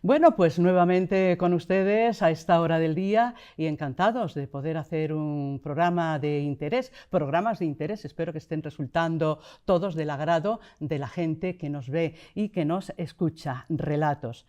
Bueno, pues nuevamente con ustedes a esta hora del día y encantados de poder hacer un programa de interés, programas de interés. Espero que estén resultando todos del agrado de la gente que nos ve y que nos escucha. Relatos.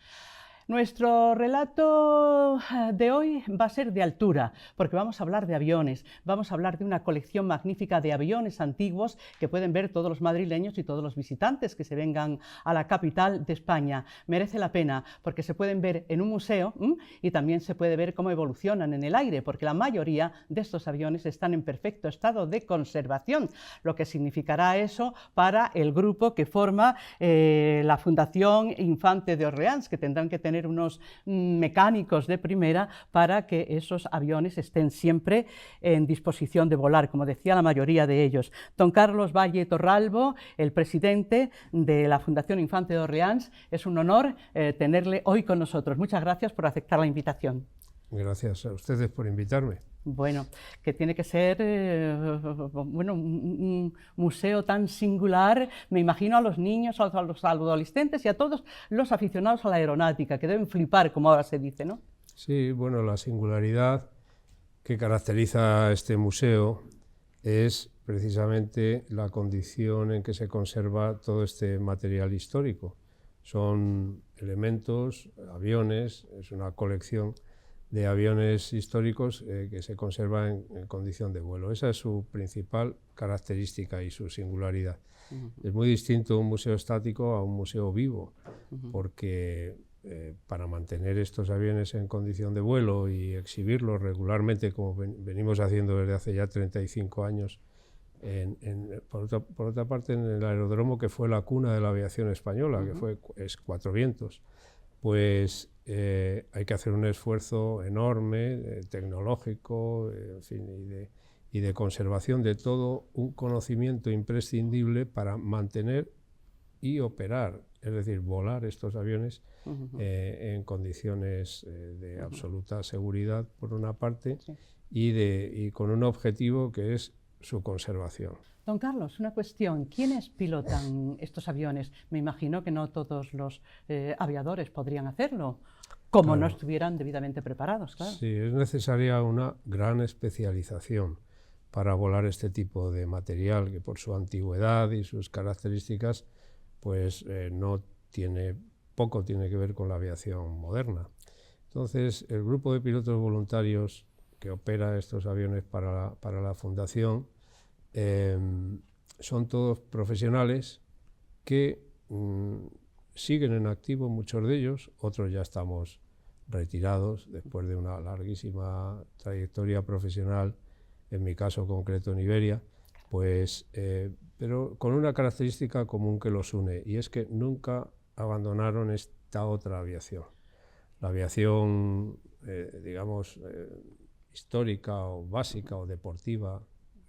Nuestro relato de hoy va a ser de altura, porque vamos a hablar de aviones, vamos a hablar de una colección magnífica de aviones antiguos que pueden ver todos los madrileños y todos los visitantes que se vengan a la capital de España. Merece la pena, porque se pueden ver en un museo y también se puede ver cómo evolucionan en el aire, porque la mayoría de estos aviones están en perfecto estado de conservación, lo que significará eso para el grupo que forma la Fundación Infante de Orleans, que tendrán que tener unos mecánicos de primera para que esos aviones estén siempre en disposición de volar, como decía la mayoría de ellos. Don Carlos Valle Torralbo, el presidente de la Fundación Infante de Orleans, es un honor tenerle hoy con nosotros. Muchas gracias por aceptar la invitación. Gracias a ustedes por invitarme. Bueno, que tiene que ser bueno, un museo tan singular. Me imagino a los niños, a los adolescentes y a todos los aficionados a la aeronáutica, que deben flipar, como ahora se dice, ¿no? Sí, bueno, la singularidad que caracteriza a este museo es precisamente la condición en que se conserva todo este material histórico. Son elementos, aviones, es una colección de aviones históricos que se conservan en condición de vuelo. Esa es su principal característica y su singularidad. Es muy distinto un museo estático a un museo vivo, porque para mantener estos aviones en condición de vuelo y exhibirlos regularmente, como venimos haciendo desde hace ya 35 años, por otra parte, en el aeródromo que fue la cuna de la aviación española, que es Cuatro Vientos, pues hay que hacer un esfuerzo enorme, tecnológico, en fin, y de conservación de todo un conocimiento imprescindible para mantener y operar, es decir, volar estos aviones en condiciones de absoluta seguridad, por una parte, y con un objetivo que es su conservación. Don Carlos, una cuestión. ¿Quiénes pilotan estos aviones? Me imagino que no todos los aviadores podrían hacerlo, como claro, no estuvieran debidamente preparados, claro. Sí, es necesaria una gran especialización para volar este tipo de material, que por su antigüedad y sus características, pues poco tiene que ver con la aviación moderna. Entonces, el grupo de pilotos voluntarios que opera estos aviones para la Fundación son todos profesionales que siguen en activo, muchos de ellos, otros ya estamos retirados después de una larguísima trayectoria profesional, en mi caso concreto en Iberia, pues, pero con una característica común que los une, y es que nunca abandonaron esta otra aviación. La aviación, digamos, histórica o básica o deportiva,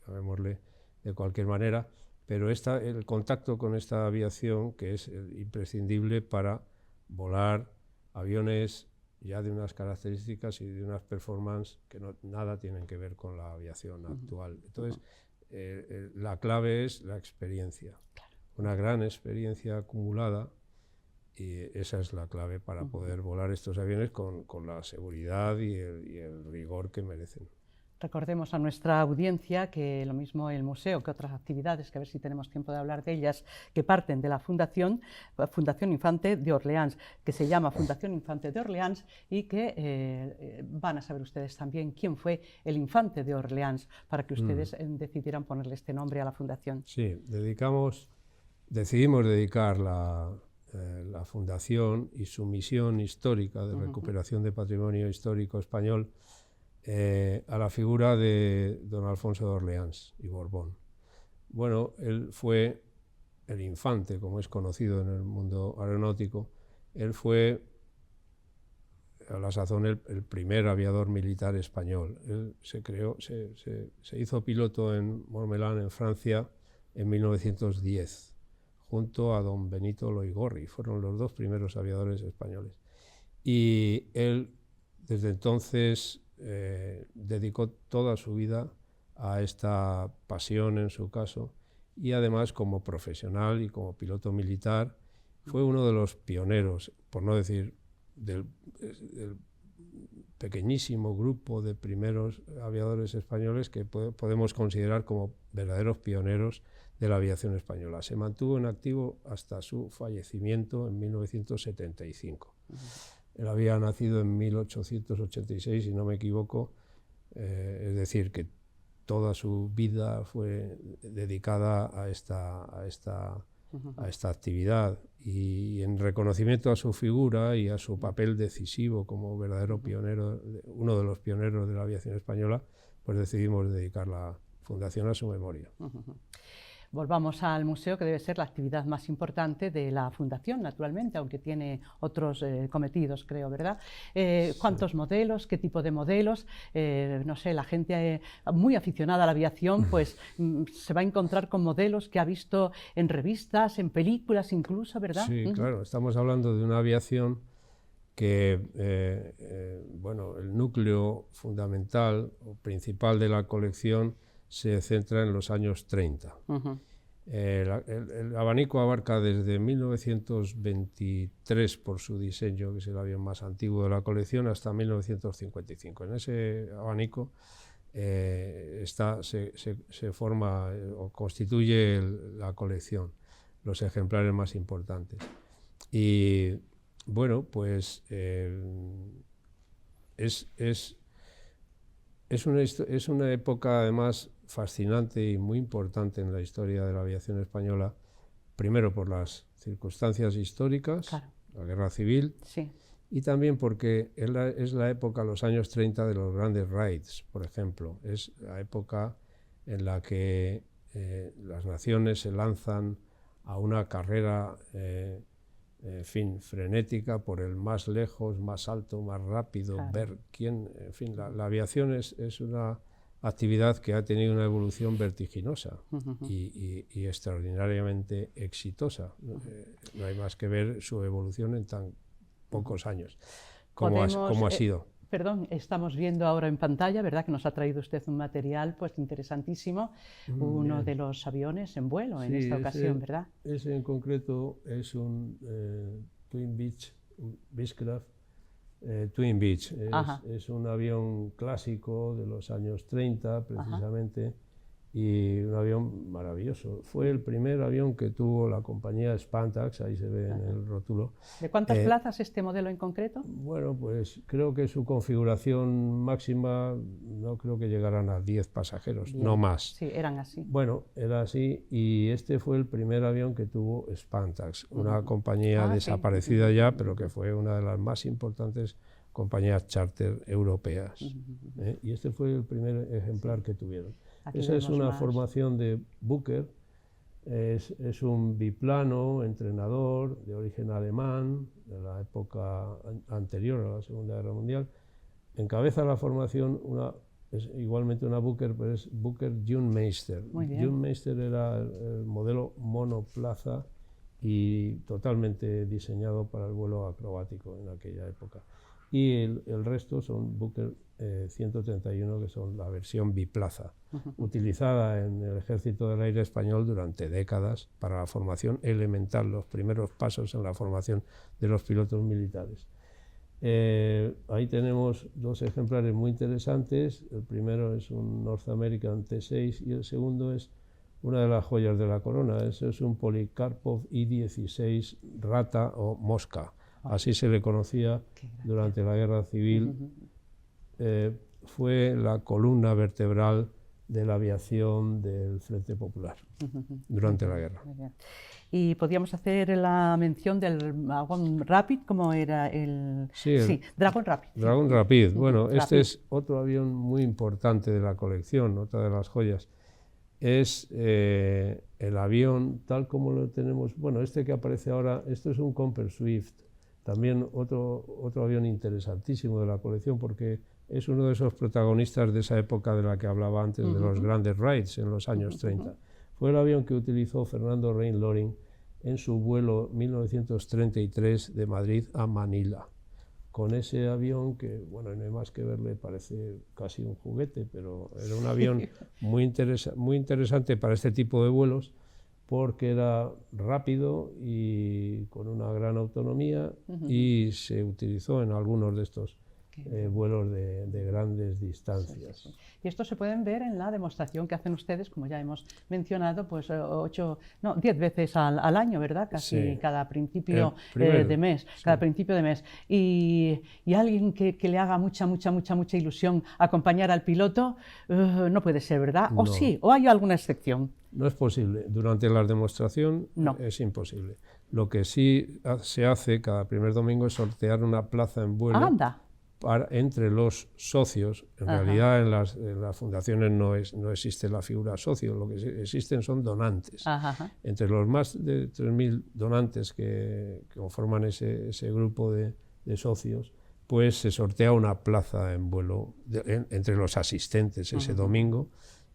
llamémosle de cualquier manera, pero el contacto con esta aviación, que es imprescindible para volar aviones ya de unas características y de unas performances que nada tienen que ver con la aviación actual. Entonces, la clave es la experiencia, una gran experiencia acumulada, y esa es la clave para poder volar estos aviones con la seguridad y el rigor que merecen. Recordemos a nuestra audiencia que lo mismo el museo que otras actividades, que a ver si tenemos tiempo de hablar de ellas, que parten de la Fundación Infante de Orleans, que se llama Fundación Infante de Orleans, y que van a saber ustedes también quién fue el Infante de Orleans, para que ustedes decidieran ponerle este nombre a la Fundación. Sí, decidimos dedicar la Fundación y su misión histórica de recuperación de patrimonio histórico español a la figura de don Alfonso de Orleans y Borbón. Bueno, él fue el infante, como es conocido en el mundo aeronáutico. Él fue a la sazón el primer aviador militar español. Él se hizo piloto en Mormelán, en Francia, en 1910, junto a don Benito Loigorri. Fueron los dos primeros aviadores españoles. Y él, desde entonces, dedicó toda su vida a esta pasión, en su caso, y además como profesional y como piloto militar fue uno de los pioneros, por no decir del pequeñísimo grupo de primeros aviadores españoles que podemos considerar como verdaderos pioneros de la aviación española. Se mantuvo en activo hasta su fallecimiento en 1975. Él había nacido en 1886, si no me equivoco, es decir, que toda su vida fue dedicada a esta actividad, y en reconocimiento a su figura y a su papel decisivo como verdadero pionero, uno de los pioneros de la aviación española, pues decidimos dedicar la fundación a su memoria. Volvamos al museo, que debe ser la actividad más importante de la fundación, naturalmente, aunque tiene otros cometidos, creo, ¿verdad? ¿Cuántos modelos? ¿Qué tipo de modelos? No sé, la gente muy aficionada a la aviación, pues se va a encontrar con modelos que ha visto en revistas, en películas incluso, ¿verdad? Sí, claro, estamos hablando de una aviación que, bueno, el núcleo fundamental o principal de la colección se centra en los años 30. El abanico abarca desde 1923 por su diseño, que es el avión más antiguo de la colección, hasta 1955. En ese abanico se forma o constituye la colección, los ejemplares más importantes. Y bueno, pues es una época además fascinante y muy importante en la historia de la aviación española, primero por las circunstancias históricas, claro, la Guerra Civil, sí, y también porque es la época, los años 30, de los grandes raids, por ejemplo. Es la época en la que las naciones se lanzan a una carrera en fin, frenética por el más lejos, más alto, más rápido, claro, ver quién, en fin, la aviación es una actividad que ha tenido una evolución vertiginosa y extraordinariamente exitosa. No hay más que ver su evolución en tan pocos años, cómo ha sido. Perdón, estamos viendo ahora en pantalla, ¿verdad?, que nos ha traído usted un material pues interesantísimo, uno de los aviones en vuelo, sí, en esta ocasión, ¿verdad? Ese en concreto es un Twin Beech, un Beechcraft Twin Beech. Es un avión clásico de los años 30, precisamente, y un avión maravilloso. Fue el primer avión que tuvo la compañía Spantax, ahí se ve en el rótulo. ¿De cuántas plazas este modelo en concreto? Bueno, pues creo que su configuración máxima no creo que llegaran a 10 pasajeros, bien, no más. Sí, eran así. Bueno, era así, y este fue el primer avión que tuvo Spantax, una compañía desaparecida ya, pero que fue una de las más importantes compañías charter europeas. Y este fue el primer ejemplar que tuvieron. Aquí esa es una formación de Bucher, es un biplano entrenador de origen alemán, de la época anterior a la Segunda Guerra Mundial. Encabeza la formación es igualmente una Bucher, pero es Bucher Junmeister. Junmeister era el modelo monoplaza y totalmente diseñado para el vuelo acrobático en aquella época. Y el resto son Bucher 131, que son la versión biplaza, utilizada en el Ejército del Aire Español durante décadas para la formación elemental, los primeros pasos en la formación de los pilotos militares. Ahí tenemos dos ejemplares muy interesantes. El primero es un North American T6 y el segundo es una de las joyas de la corona. Ese es un Polikarpov I-16 rata o mosca. Así se le conocía durante la Guerra Civil. Fue la columna vertebral de la aviación del Frente Popular durante la guerra. Y podríamos hacer la mención del Dragon Rapid, ¿cómo era el...? Sí, Dragon Rapid. Dragon Rapid. Bueno, este es otro avión muy importante de la colección, otra de las joyas. Es el avión tal como lo tenemos, bueno, este que aparece ahora, esto es un Comper Swift, también otro avión interesantísimo de la colección, porque es uno de esos protagonistas de esa época de la que hablaba antes, de los grandes raids en los años 30. Fue el avión que utilizó Fernando Rein Loring en su vuelo 1933 de Madrid a Manila. Con ese avión que, bueno, no hay más que verle, parece casi un juguete, pero era un avión muy interesante para este tipo de vuelos, porque era rápido y con una gran autonomía y se utilizó en algunos de estos vuelos de grandes distancias. Sí. Y esto se pueden ver en la demostración que hacen ustedes, como ya hemos mencionado, pues 10 veces al año, ¿verdad? Casi Sí. cada principio de mes, sí. cada principio de mes. Y alguien que le haga mucha ilusión acompañar al piloto, no puede ser, ¿verdad? No. O sí, o hay alguna excepción. No es posible. Durante la demostración no. Es imposible. Lo que sí se hace cada primer domingo es sortear una plaza en vuelo. ¡Anda! Entre los socios. En realidad en las fundaciones no existe la figura socio, lo que existen son donantes. Entre los más de 3.000 donantes que conforman ese grupo de socios, pues se sortea una plaza en vuelo entre los asistentes ese domingo,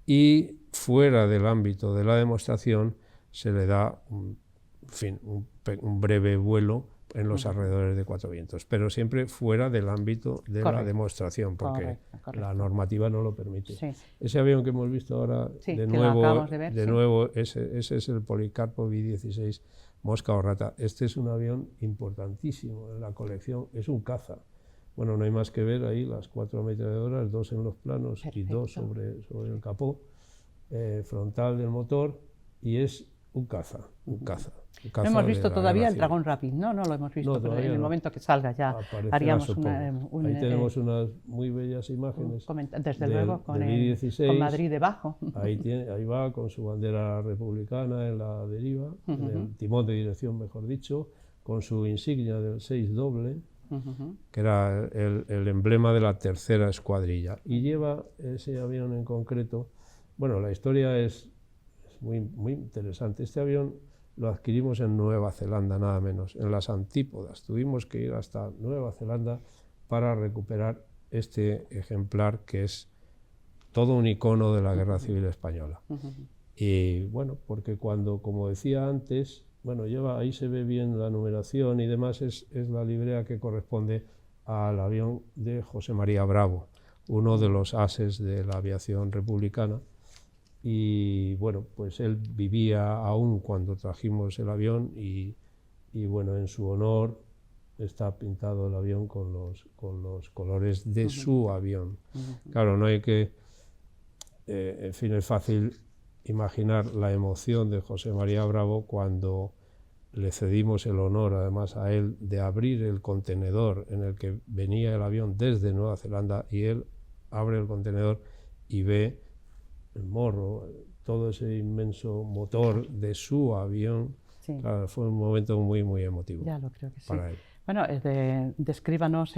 y fuera del ámbito de la demostración se le da un breve vuelo en los alrededores de Cuatro Vientos, pero siempre fuera del ámbito de la demostración, porque la normativa no lo permite. Sí. Ese avión que hemos visto ahora, de nuevo, ese es el Policarpo V-16 Mosca o Rata. Este es un avión importantísimo en la colección, es un caza. Bueno, no hay más que ver ahí las 4 ametralladoras, 2 en los planos y 2 sobre el capó frontal del motor, y es un caza. No hemos visto todavía el Dragón Rapid, ¿no? No lo hemos visto, pero en el momento que salga ya haríamos ahí tenemos unas muy bellas imágenes. Desde luego, con Madrid debajo. Ahí va con su bandera republicana en la deriva, en el timón de dirección, mejor dicho, con su insignia del 6 doble, que era el emblema de la tercera escuadrilla. Y lleva ese avión en concreto. Bueno, la historia es muy interesante. Este avión lo adquirimos en Nueva Zelanda, nada menos, en las antípodas. Tuvimos que ir hasta Nueva Zelanda para recuperar este ejemplar, que es todo un icono de la Guerra Civil Española. Y bueno, porque cuando, como decía antes, bueno, ahí se ve bien la numeración y demás, es la librea que corresponde al avión de José María Bravo, uno de los ases de la aviación republicana. Y bueno, pues él vivía aún cuando trajimos el avión, y bueno, en su honor está pintado el avión con los colores de su avión. Claro, no hay que, en fin, es fácil imaginar la emoción de José María Bravo cuando le cedimos el honor, además a él, de abrir el contenedor en el que venía el avión desde Nueva Zelanda, y él abre el contenedor y ve el morro, todo ese inmenso motor de su avión. Sí. Claro, fue un momento muy emotivo. Ya lo creo que sí. Para él. Bueno, descríbanos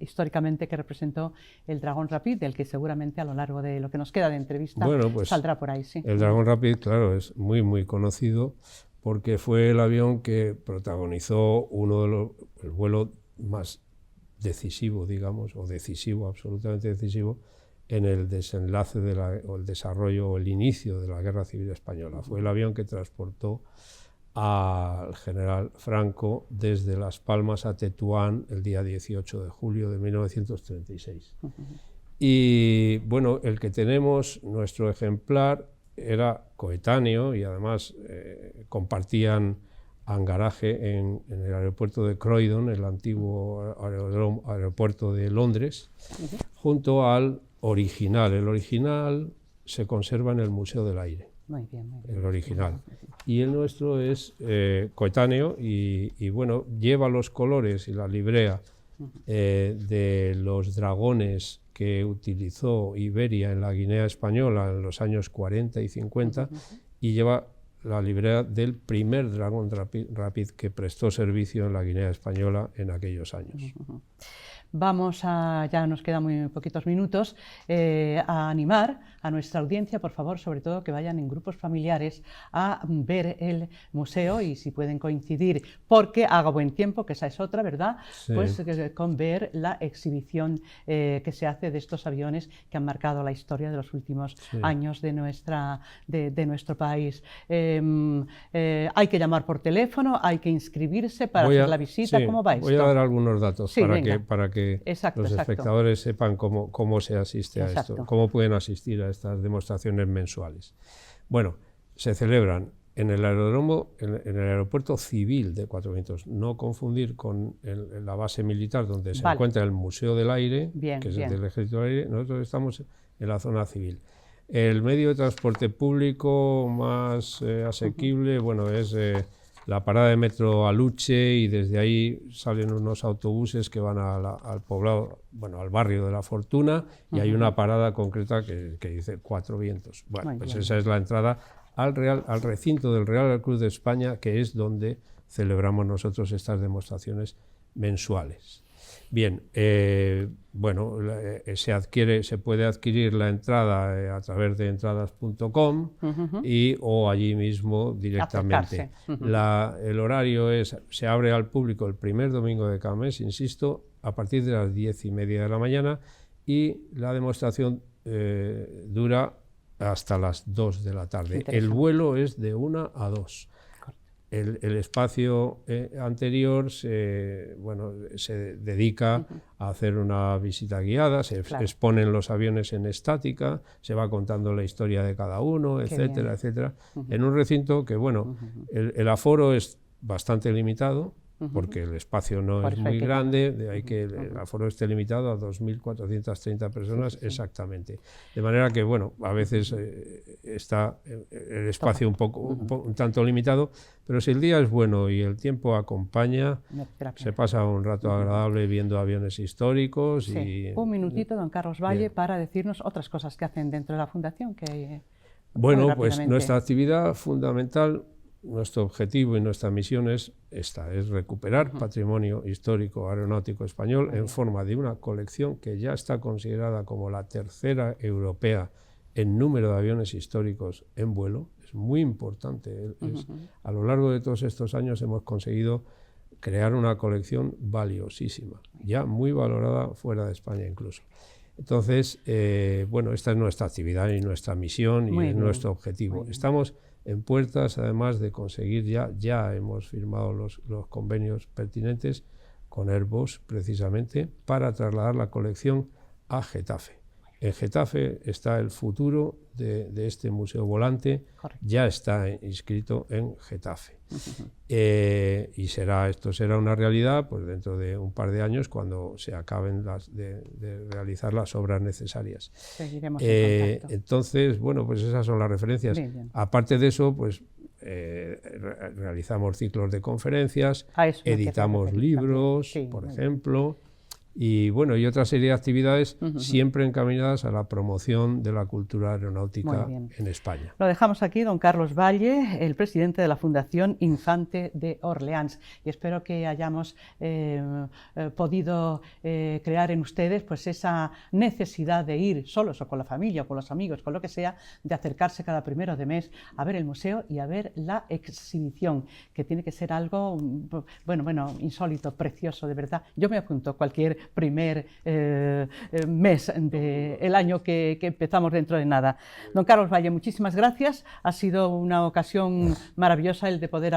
históricamente qué representó el Dragón Rapid, del que seguramente a lo largo de lo que nos queda de entrevista saldrá por ahí. Sí. El Dragón Rapid, claro, es muy conocido porque fue el avión que protagonizó el vuelo más decisivo, digamos, o decisivo, absolutamente decisivo, en el desenlace o el desarrollo o el inicio de la Guerra Civil Española. Fue el avión que transportó al general Franco desde Las Palmas a Tetuán el día 18 de julio de 1936. Y bueno, el que tenemos, nuestro ejemplar, era coetáneo y además compartían hangaraje en el aeropuerto de Croydon, el antiguo aeropuerto de Londres, junto al original. El original se conserva en el Museo del Aire. Muy bien. El original. Y el nuestro es coetáneo y bueno, lleva los colores y la librea de los dragones que utilizó Iberia en la Guinea Española en los años 40 y 50, y lleva la librea del primer Dragón Rapid que prestó servicio en la Guinea Española en aquellos años. Vamos ya nos quedan muy poquitos minutos, a animar a nuestra audiencia, por favor, sobre todo que vayan en grupos familiares a ver el museo, y si pueden coincidir, porque haga buen tiempo, que esa es otra, ¿verdad? Sí. Pues con ver la exhibición que se hace de estos aviones que han marcado la historia de los últimos años de nuestro país. Hay que llamar por teléfono, hay que inscribirse para hacer la visita. ¿Cómo va esto? Voy a dar algunos datos para que los espectadores sepan cómo se asiste a esto, cómo pueden asistir a estas demostraciones mensuales. Bueno, se celebran en el aeródromo, en el aeropuerto civil de Cuatro Vientos, no confundir con la base militar donde se encuentra el Museo del Aire, que es el del Ejército del Aire. Nosotros estamos en la zona civil. El medio de transporte público más asequible, bueno, es la parada de metro Aluche, y desde ahí salen unos autobuses que van al poblado, bueno, al barrio de La Fortuna, y hay una parada concreta que dice Cuatro Vientos. Bueno, pues esa es la entrada al recinto del Real Cruz de España, que es donde celebramos nosotros estas demostraciones mensuales. Bien, bueno, se puede adquirir la entrada a través de entradas.com o allí mismo directamente. El horario se abre al público el primer domingo de cada mes, insisto, a partir de las 10:30 de la mañana, y la demostración dura hasta las 2 de la tarde. El vuelo es de 1 a 2. El espacio anterior se dedica a hacer una visita guiada, se exponen los aviones en estática, se va contando la historia de cada uno, etcétera, etcétera, en un recinto que, bueno, el aforo es bastante limitado, porque el espacio no es muy grande, de ahí que el aforo esté limitado a 2.430 personas exactamente. De manera que, bueno, a veces está el espacio un tanto limitado, pero si el día es bueno y el tiempo acompaña, se pasa un rato agradable viendo aviones históricos. Y un minutito, don Carlos Valle, para decirnos otras cosas que hacen dentro de la Fundación. Bueno, pues nuestra actividad fundamental, nuestro objetivo y nuestra misión es recuperar patrimonio histórico aeronáutico español en forma de una colección que ya está considerada como la tercera europea en número de aviones históricos en vuelo. Es muy importante. A lo largo de todos estos años hemos conseguido crear una colección valiosísima, ya muy valorada fuera de España incluso. Entonces, bueno, esta es nuestra actividad y nuestra misión y es nuestro objetivo. Estamos en puertas, además de conseguir, ya hemos firmado los convenios pertinentes con Airbus, precisamente, para trasladar la colección a Getafe. En Getafe está el futuro de este museo volante, ya está inscrito en Getafe. Y esto será una realidad pues dentro de un par de años, cuando se acaben de realizar las obras necesarias. Seguiremos en contacto. Entonces, bueno, pues esas son las referencias. Bien. Aparte de eso, pues realizamos ciclos de conferencias, editamos libros, por ejemplo. Y bueno, y otra serie de actividades siempre encaminadas a la promoción de la cultura aeronáutica en España. Lo dejamos aquí, don Carlos Valle, el presidente de la Fundación Infante de Orleans, y espero que hayamos podido crear en ustedes pues esa necesidad de ir solos o con la familia o con los amigos, con lo que sea, de acercarse cada primero de mes a ver el museo y a ver la exhibición, que tiene que ser algo, bueno, insólito, precioso, de verdad. Yo me apunto a cualquier primer mes del año que empezamos dentro de nada. Don Carlos Valle, muchísimas gracias. Ha sido una ocasión maravillosa el de poder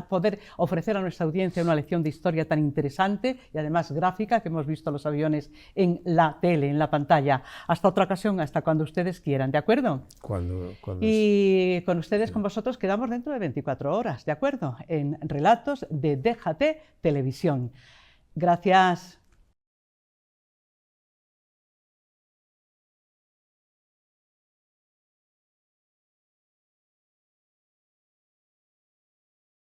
poder ofrecer a nuestra audiencia una lección de historia tan interesante y además gráfica, que hemos visto los aviones en la tele, en la pantalla. Hasta otra ocasión, hasta cuando ustedes quieran, ¿de acuerdo? Y con ustedes, con vosotros, quedamos dentro de 24 horas, ¿de acuerdo? En Relatos de DGT Televisión. Gracias.